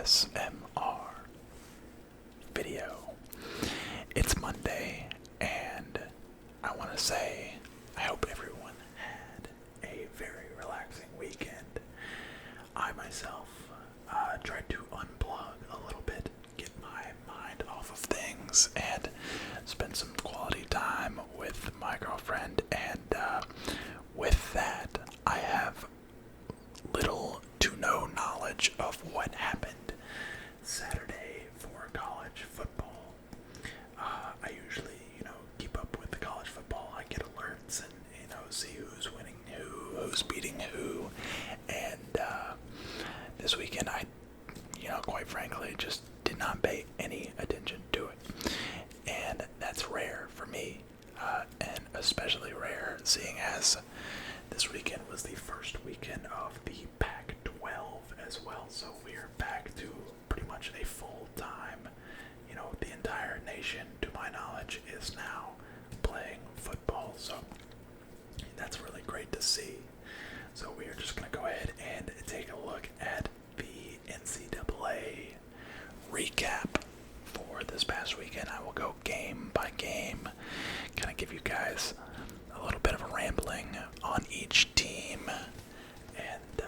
ASMR video. It's Monday, and I want to say I hope everyone had a very relaxing weekend. I myself tried to unplug a little bit, get my mind off of things, and spend some quality time with my girlfriend. And with that, I have little to no knowledge of what happened Saturday for college football. I usually, keep up with the college football. I get alerts and, see who's winning who's beating who. And this weekend, I, quite frankly, just did not pay any attention to it. And that's rare for me, and especially rare seeing as this weekend was the first weekend of the Pac-12 as well. So we're back to pretty much a full-time, the entire nation, to my knowledge, is now playing football. So that's really great to see. So we are just going to go ahead and take a look at the NCAA recap for this past weekend. I will go game by game, kind of give you guys a little bit of a rambling on each team, and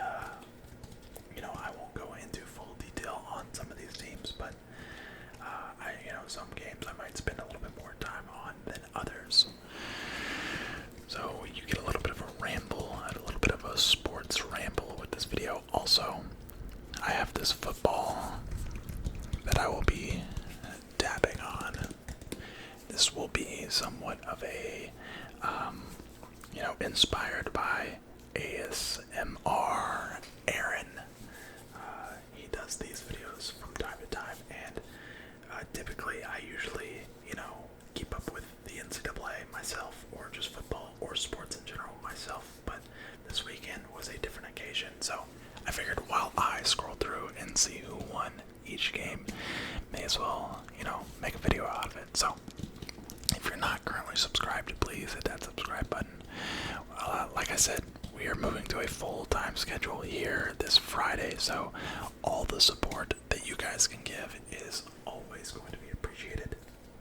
I won't go into full detail on some of these teams, but some games I might spend a little bit more time on than others. So you get a little bit of a ramble, a little bit of a sports ramble with this video. Also, I have this football that I will be dabbing on. This will be somewhat of a, inspired by ASMR Aaron. He does these videos from time to time, and typically I usually, keep up with the NCAA myself, or just football, or sports in general myself, but this weekend was a different occasion, so I figured while I scroll through and see who won each game, may as well, make a video out of it. So if you're not currently subscribed, please hit that subscribe button. Like I said, we are moving to a full-time schedule here this Friday, so all the support that you guys can give is always going to be appreciated.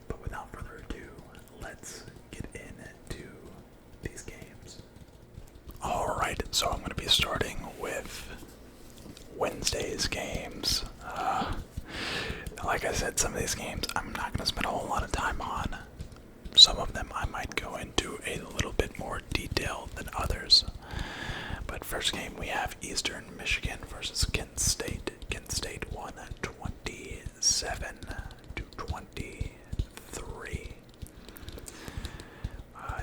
But without further ado, let's get into these games. Alright, so I'm going to be starting with Wednesday's games. Like I said, some of these games I'm not going to spend a whole lot of time on. Some of them I might go into a little bit more detail than others. But first game, we have Eastern Michigan versus Kent State. Kent State won 27 to 23.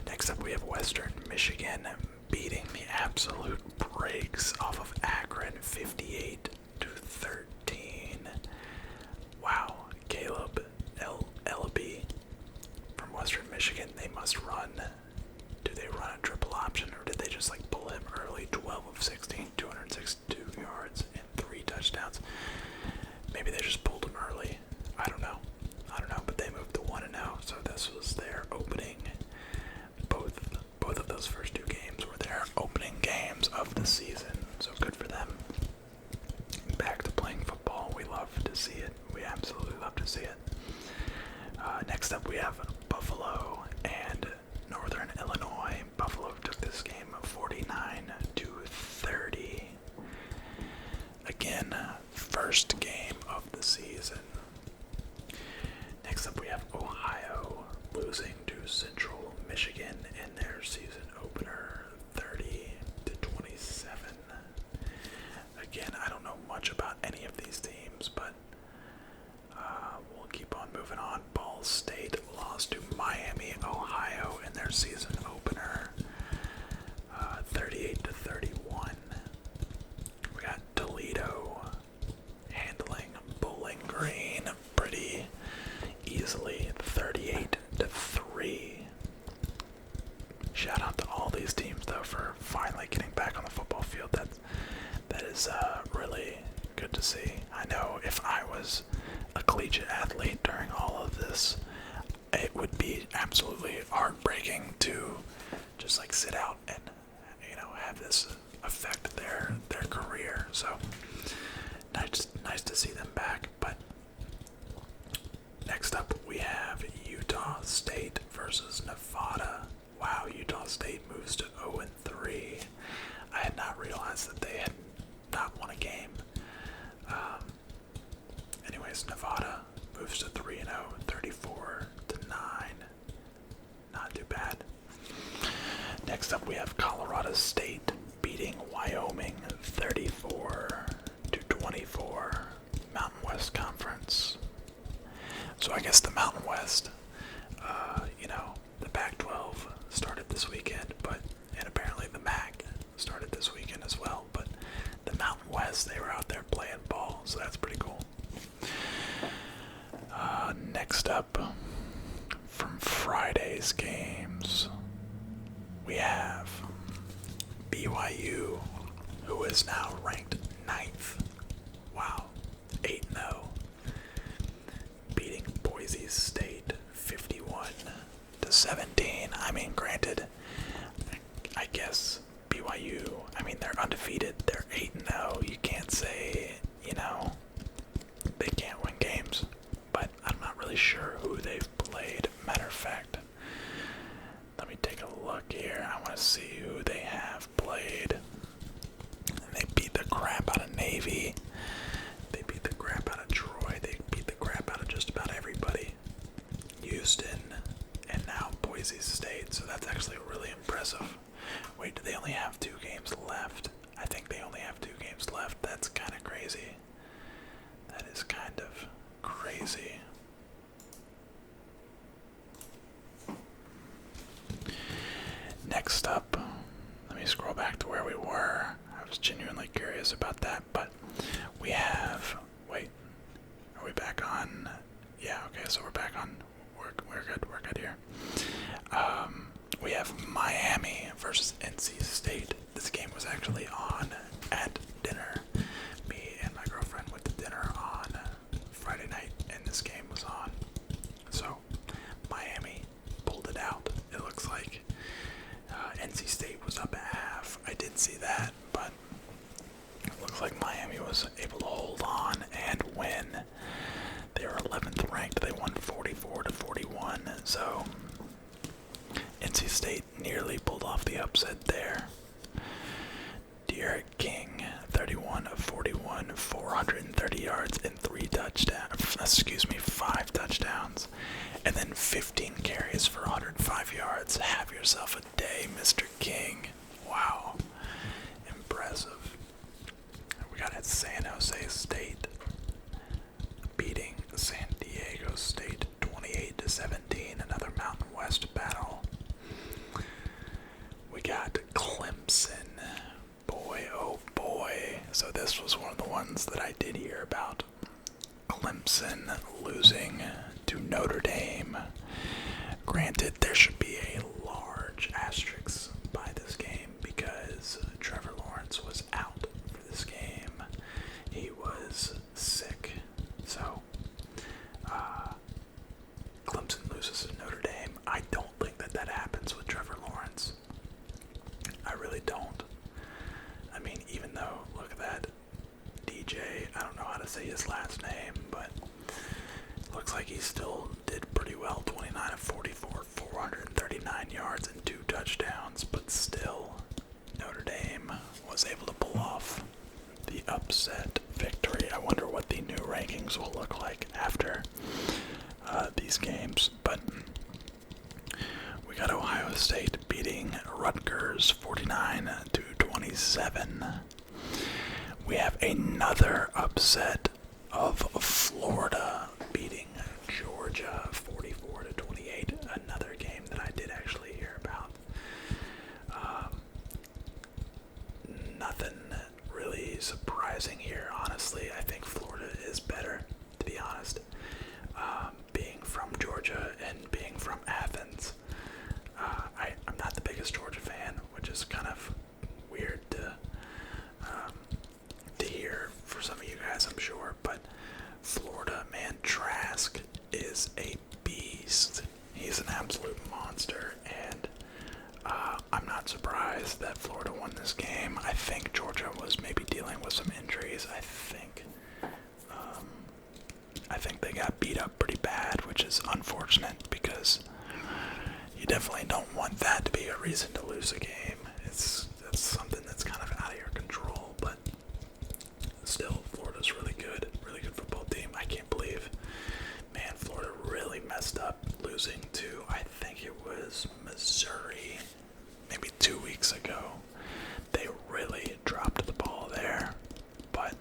Next up, we have Western Michigan beating the absolute brakes off of Akron 58 to 13. Wow, Caleb Ellaby from Western Michigan, they must run. Do they run a triple option, or did they just pull him early? 12 of 16, 262 yards and 3 touchdowns. Maybe they just pulled him early. I don't know, but they moved to 1-0, so this was their opening. Both of those first two games were their opening games of the season, so good for them. Back to playing football. We love to see it. We absolutely love to see it. Next up, we have Buffalo and Northern Illinois. Buffalo took this game 49 to 30. Again, first game of the season. Next up, we have Ohio losing to Central Michigan in their season opener, 30 to 27. Again, I don't know much about any of these teams, but we'll keep on moving on. Ball State lost to Miami, Ohio in their season opener, 38 to 31. We got Toledo handling Bowling Green pretty easily, 38 to 3. Shout out to all these teams though for finally getting back on the football field. That is really good to see. I know if I was a collegiate athlete during all of this, it would be absolutely heartbreaking to just sit out and have this affect their career. So nice to see them back. But next up, we have Utah State versus Nevada. Wow, Utah State moves to 0-3. I had not realized that they had not won a game. Anyways, Nevada moves to 3-0, 34-9. Not too bad. Next up, we have Colorado State beating Wyoming 34-24. Mountain West Conference. So I guess the Mountain West, the Pac-12 started this weekend, and apparently the MAC started this weekend as well. But the Mountain West, they were out there playing ball, so that's pretty cool. Next up, from Friday's games, we have BYU, who is now ranked 9th. Wow, 8-0. Beating Boise State 51-17. I mean, granted, I guess BYU, they're undefeated. They're 8-0. You can't say, they can't win games. But I'm not really sure who they've played. Matter of fact, let me take a look here. I want to see who they have played. And they beat the crap out of Navy. They beat the crap out of Troy. They beat the crap out of just about everybody. Houston, and now Boise State. So that's actually really impressive. Wait, do they only have 2 games left? I think they only have 2 games left. That's kind of crazy. That is kind of crazy. Next up, let me scroll back to where we were. I was genuinely curious about that, but we have, are we back on? Yeah, okay, so we're back on. We're good here. We have Miami versus NC State. This game was actually on at dinner. Me and my girlfriend went to dinner on Friday night, and this game was on. So, Miami pulled it out. It looks like NC State was up at half. I did see that, but it looks like Miami was able to hold on and win. They were 11th ranked. They won 44-41. So NC State nearly pulled off the upset there. Derek King, 31 of 41, 430 yards and 5 touchdowns. And then 15 carries for 105 yards. Have yourself a day, Mr. King. Wow. Impressive. We got at San Jose State beating San Diego State 28-17. Another Mountain West battle. We got Clemson. Boy, oh boy. So this was one of the ones that I did hear about. Clemson losing to Notre Dame. Granted, there should be a large asterisk by this game because Trevor Lawrence was out for this game. He was sick. So, Clemson loses to Notre Dame. I don't think that happens with Trevor Lawrence. I really don't. Even though, look at that, DJ, I don't know how to say his last name, but looks like he still did pretty well. 29 of 44, 439 yards and 2 touchdowns, but still, Notre Dame was able to pull off the upset victory. I wonder what the new rankings will look like after these games, but we got Ohio State beating Rutgers 49-27. We have another upset of Florida beating Georgia 44-28. Another game that I did actually hear about. Nothing really surprising here, honestly. I think Florida is better, to be honest. Being from Georgia and being from Athens, I'm not the biggest Georgia fan, which is kind of weird to hear for some of you guys, I'm sure. But Florida, man, Trask is a beast. He's an absolute monster, and I'm not surprised that Florida won this game. I think Georgia was maybe dealing with some injuries. I think I think they got beat up pretty bad, which is unfortunate because you definitely don't want that to be a reason to lose a game. That's something that's kind of out of your control, but still, Florida's really good football team. I can't believe, man, Florida really messed up losing to, I think it was Missouri, maybe 2 weeks ago. They really dropped the ball there, but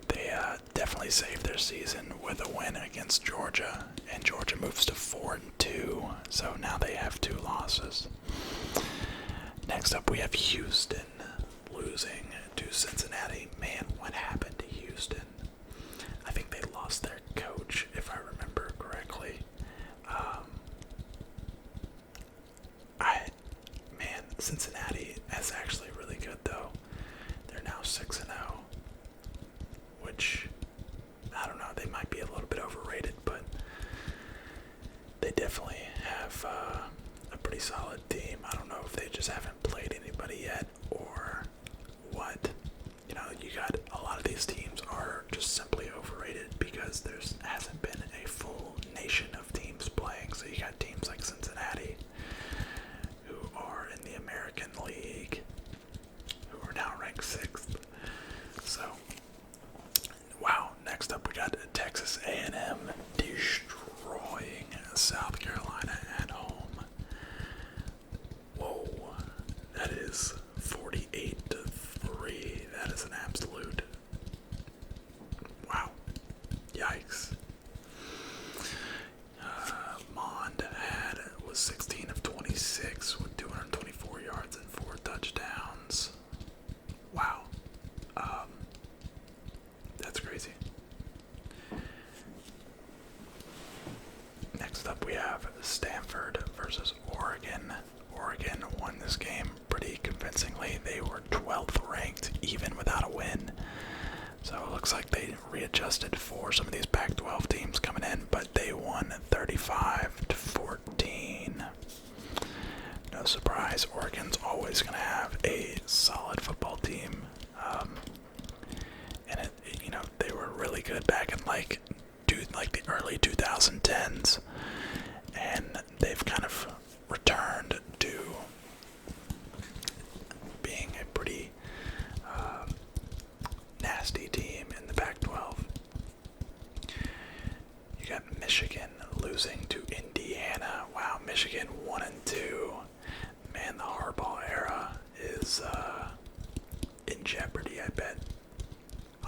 they definitely saved their season with a win against Georgia, and Georgia moves to 4-2, so now they have 2 losses. Next up, we have Houston losing to Cincinnati. Man, what happened to Houston? I think they lost their coach, if I remember correctly. Cincinnati is actually really good, though. They're now 6-0, which, I don't know, they might be a little bit overrated, but they definitely have a pretty solid team. I don't know if they just haven't played anybody yet or what. You know, you got a lot of these teams are just simply overrated because there hasn't been a full nation of teams playing. So you got teams like Cincinnati, who are in the American League, who are now ranked 6th. So, wow. Next up, we got Texas A&M destroying South Carolina at home. Whoa, that is 48-3. That is an absolute, wow, yikes. Mond was 16 of 26 with 224 yards and 4 touchdowns. Wow, that's crazy. Next up, we have Stanford versus Oregon. Oregon won this game pretty convincingly. They were 12th ranked, even without a win. So it looks like they readjusted for some of these Pac-12 teams coming in, but they won 35-14. No surprise, Oregon's always going to have a solid football team. And they were really good back in like the early 2010s, and they've kind of returned to being a pretty nasty team in the Pac-12. You got Michigan losing to Indiana. Wow, Michigan 1-2. Man, the Harbaugh era is in jeopardy, I bet.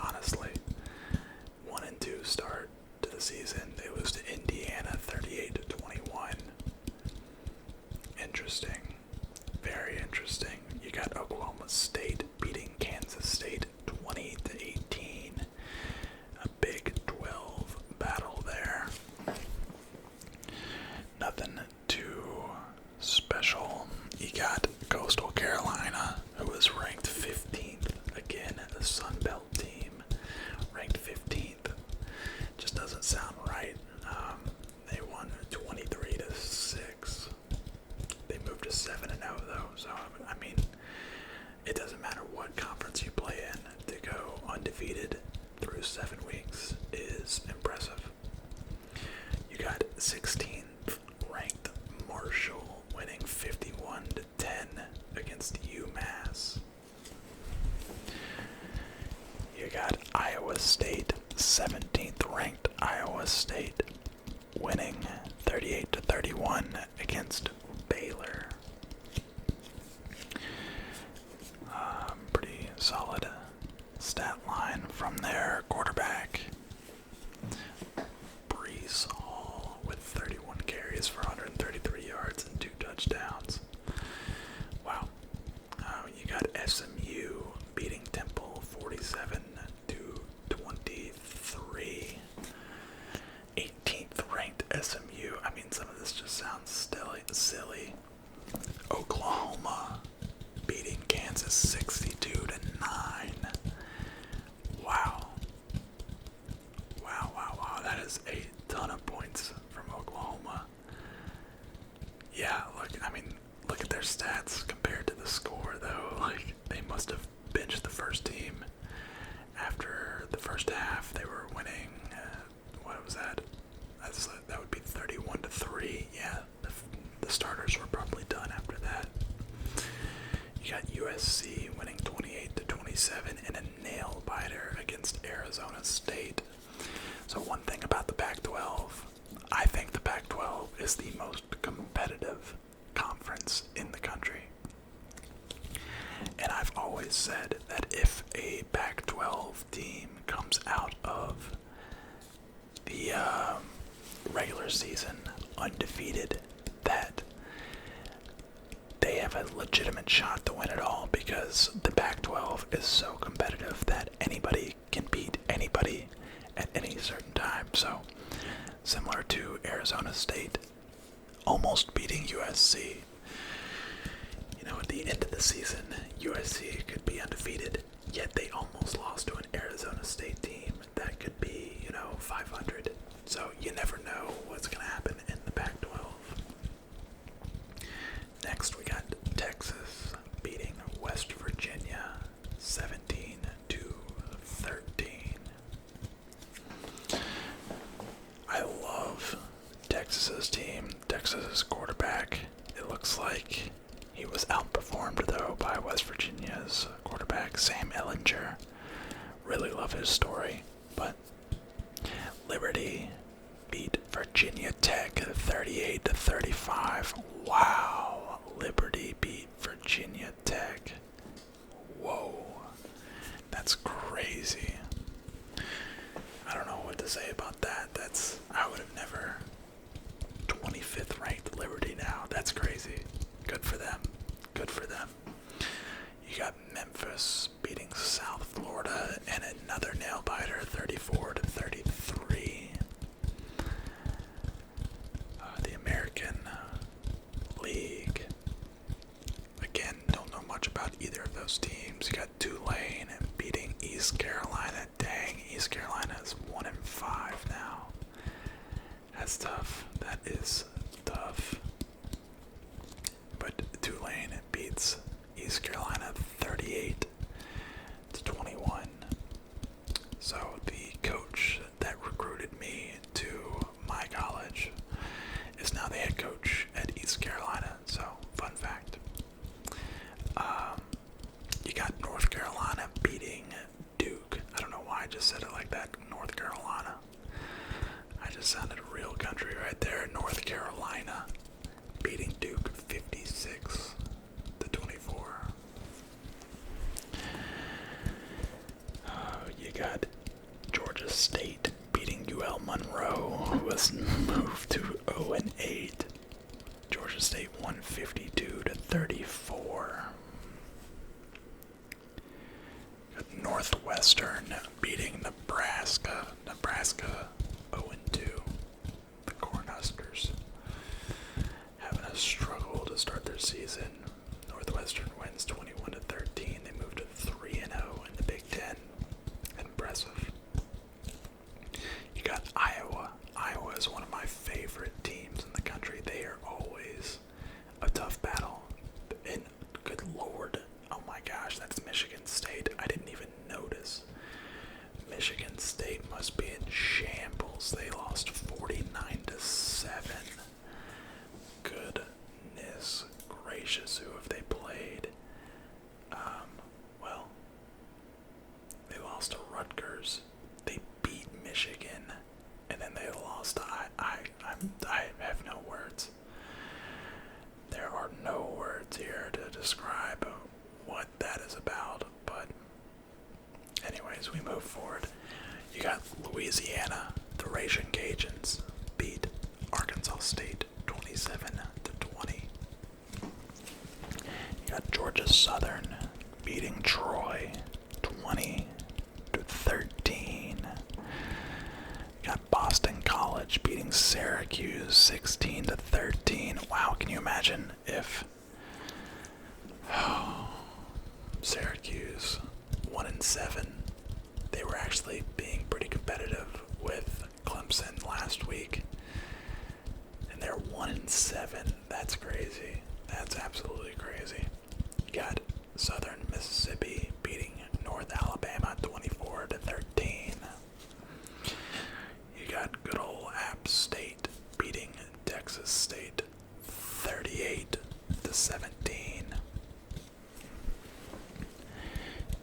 Honestly. 1-2 start to the season. They lose to Indiana 38-21. Interesting. Very interesting. You got Oklahoma State beating Kansas State 20-18. A Big 12 battle there. Nothing too special. You got Coastal Carolina, who was ranked 15th. Again, the Sun Belt team, ranked 15th. Just doesn't sound right. They won 23-6. They moved to 7-0 though, so I mean, it doesn't matter what conference you play in. To go undefeated through 7 weeks is impressive. You got 16th ranked Marshall winning 51-10 against UMass. You got Iowa State, 17th ranked Iowa State, winning 38-31 against Baylor. Pretty solid stat line from their quarterback, Brees Hall, with 31 carries for 133 yards and 2 touchdowns. Wow. You got SMU beating Temple 47-23. 18th ranked SMU. I mean, some of this just sounds silly. Oklahoma beating Kansas 62-9. Wow. That is a ton of points from Oklahoma. Yeah, look at their stats compared to the score, though. Like, they must have benched the first team. After the first half, they were winning that would be 31-3. Yeah, the starters were probably done after that. You got USC winning 28-27 in a nail biter against Arizona State. So one thing about the Pac-12, I think the Pac-12 is the most competitive conference in the country. And I've always said that if a Pac-12 team comes out of the regular season undefeated, that they have a legitimate shot to win it all, because the Pac-12 is so competitive that anybody can beat anybody at any certain time. So, similar to Arizona State almost beating USC. You know, at the end of the season, USC could be undefeated, yet they almost lost to an Arizona State team that could be, 500. So you never know what's going to happen in the Pac-12. Next, we got Texas beating West Virginia 17-13. I love Texas's team. Texas's quarterback, it looks like he was outperformed, though, by West Virginia's quarterback, Sam Ehlinger. Really love his story. But Liberty beat Virginia Tech 38-35. Wow. Liberty beat Virginia Tech. Whoa. That's crazy. I don't know what to say about that. I would have never 25th ranked Liberty now. That's crazy. Good for them. Good for them. You got Memphis beating South Florida and another nail biter 34-33. The American League. Again, don't know much about either of those teams. You got Tulane beating East Carolina. Dang, East Carolina is 1-5 now. That's tough. That is tough. But Tulane beats East Carolina 38-21. So the coach that recruited me to my college is now the head coach at East Carolina. So, fun fact. You got North Carolina beating Duke. I don't know why I just said it like that. North Carolina. I just sounded real country right there. North Carolina beating Duke 56-24. You got Georgia State beating UL Monroe, who was moved to 0-8. Georgia State won 52-34. Got Northwestern beating Nebraska. Nebraska 0-2. The Cornhuskers having a struggle to start their season. Northwestern wins 21-13. They moved to 3-0 in the Big Ten. Impressive. You got Iowa. Iowa is one of my favorite teams in the country. They are always a tough battle. And good lord, oh my gosh, that's Michigan State. I didn't even notice. Michigan State must be in shambles. They lost 49-7. Goodness gracious, who have they played? Well, they lost to Rutgers. They beat Michigan, and then they lost. I have no words. There are no words here to describe what that is about. But, anyways, we move forward. You got Louisiana. The Raging Cajuns beat Arkansas State 27-20. You got Georgia Southern beating Troy 20-13. You got Boston College beating Syracuse 16-13. Wow, can you imagine if Syracuse 1-7? They were actually being pretty competitive with Clemson last week, and they're 1-7. That's crazy. That's absolutely crazy. You got Southern Mississippi beating North Alabama 24-13. You got good old App State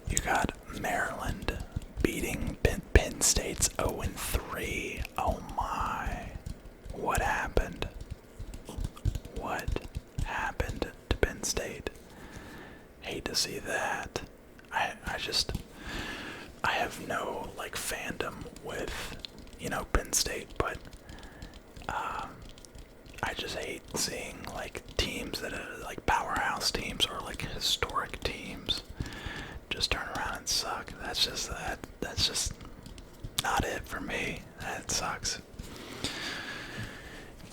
You got Maryland beating Penn State's 0-3. Oh my. What happened? What happened to Penn State? Hate to see that. I have no like fandom with, Penn State, but I just hate seeing like teams that are like powerhouse teams or like historic teams just turn around and suck. That's just not it for me. That sucks.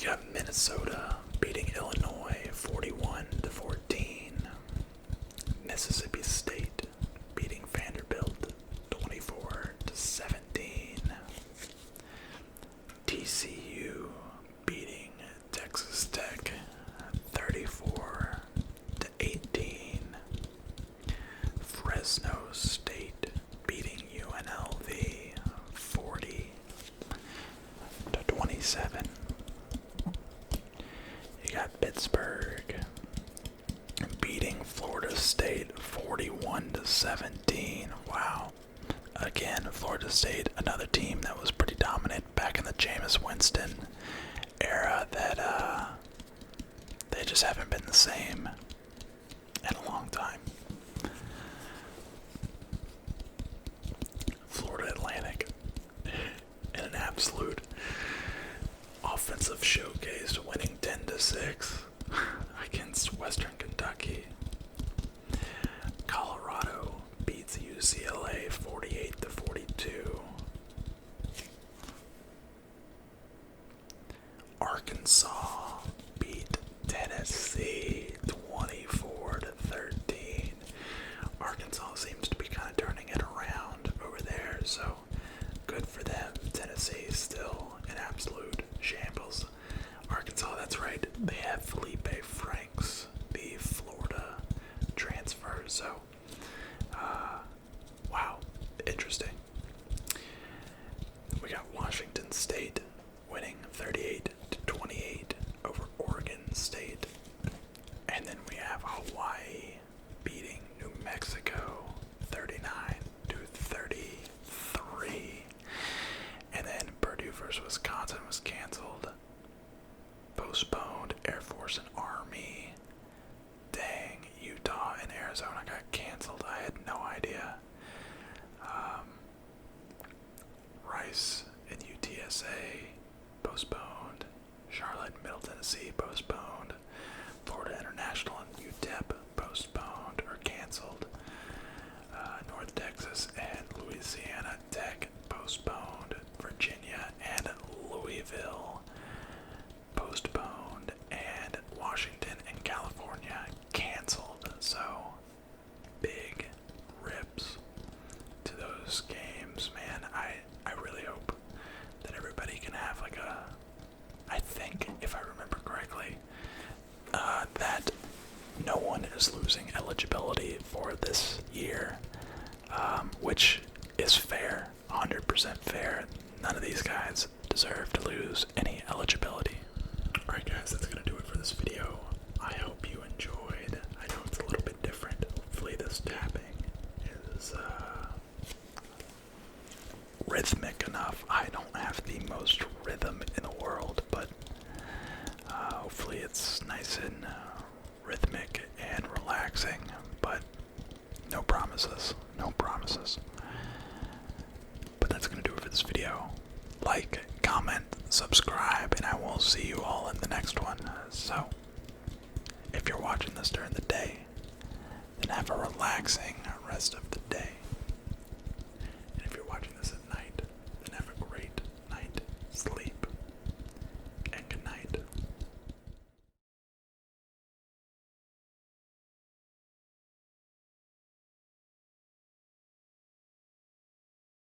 You got Minnesota beating Illinois 41-14. Mississippi State beating Vanderbilt 24-17. TCU beating Texas Tech 34-18. Fresno State beating UNLV 40-27. You got Pittsburgh beating Florida State 41-17. Wow. Again, Florida State, another team that was pretty dominant back in the Jameis Winston era that they just haven't been the same in a long time. Florida Atlantic in an absolute offensive showcase, winning 10-6 against Western Kentucky. Colorado beats UCLA 48-42. Arkansas beat Tennessee 24-13. Arkansas seems to be kind of turning it around over there, so good for them. Tennessee is still an absolute shambles. Arkansas, that's right, they have Felipe Franks, the Florida transfer, so wow, interesting. We got Washington State winning 38-28 over Oregon State, and then we have Hawaii beating New Mexico 39-33, and then Purdue versus Wisconsin was canceled, postponed. Air Force and Army, dang, Utah and Arizona got canceled. I had no idea. Rice and UTSA postponed. Charlotte and Middle Tennessee postponed. Florida International and UTEP postponed or canceled. North Texas and Louisiana Tech postponed. Virginia and Louisville postponed. And Washington and California canceled. So, big rips to those games, man. I really hope that everybody can have like I think, if I remember correctly, that no one is losing eligibility for this year, which is fair, 100% fair. None of these guys deserve to lose any eligibility. Alright guys, that's going to do it for this video. I hope you enjoyed. I know it's a little bit different. Hopefully this tapping is rhythmic enough. I don't have the most rhythm in the world, but hopefully it's nice and rhythmic and relaxing, but no promises, no promises. But that's going to do it for this video. Like, comment, subscribe, and I will see you all in the next one. So, if you're watching this during the day, then have a relaxing rest of